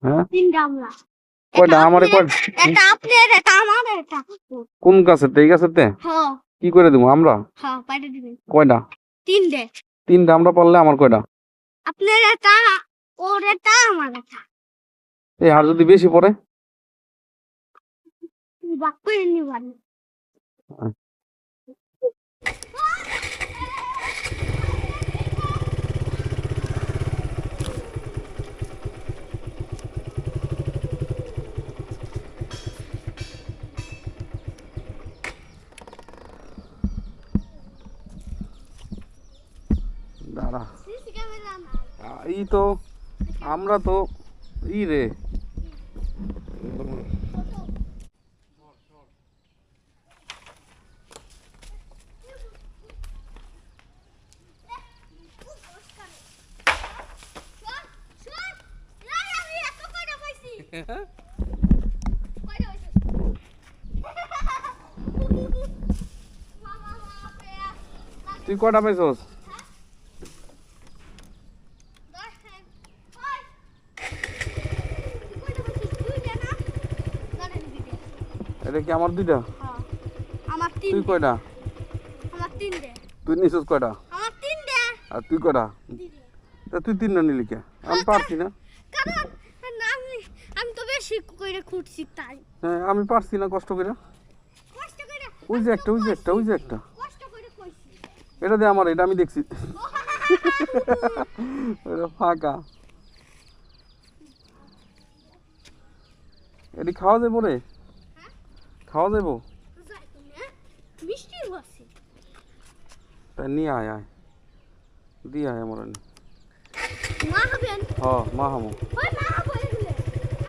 হ্যাঁ তিনটা আমরা কয়টা আমারে কয় এটা আপনার এটা আমার এটা কোন গাছেতে এই গাছেতে হ্যাঁ কি করে দেবো আমরা হ্যাঁ পাইতে দিবেন কয়টা তিনটে তিনটা আমরা পারলে আমার কয়টা আপনার এটা ওর এটা আমার এটা এই আর যদি বেশি পড়ে বাক করে নিবান দাঁড়া সিসি ক্যামেরা না এই তো আমরা তো ই রে তুই কয়টা পাইছস এটা কি আমার দুইটা আমার তুই তিনটে কয়টা আমার তিনটে তুই নিছস কয়টা আমার তিনটে আর তুই কয়টা তা তুই তিনটা নিলি কে আমি পারছি না কারণ আমি আমি তো বেশি করে খুঁটছি তাই হ্যাঁ আমি পারছি না কষ্ট করে কষ্ট করে ওই যে একটা ওই যে একটা ওই যে একটা কষ্ট করে কইছি এটা দে আমার এটা আমি দেখছি এটা ফাঁকা এটি খাওয়া যাবো রে খাওয়া যাবো যাই তুমি মিষ্টি বসে তাই নিয়ে আয় আয় দিয়ে আয় আমার মা হবেন হ মা হামো ওই মা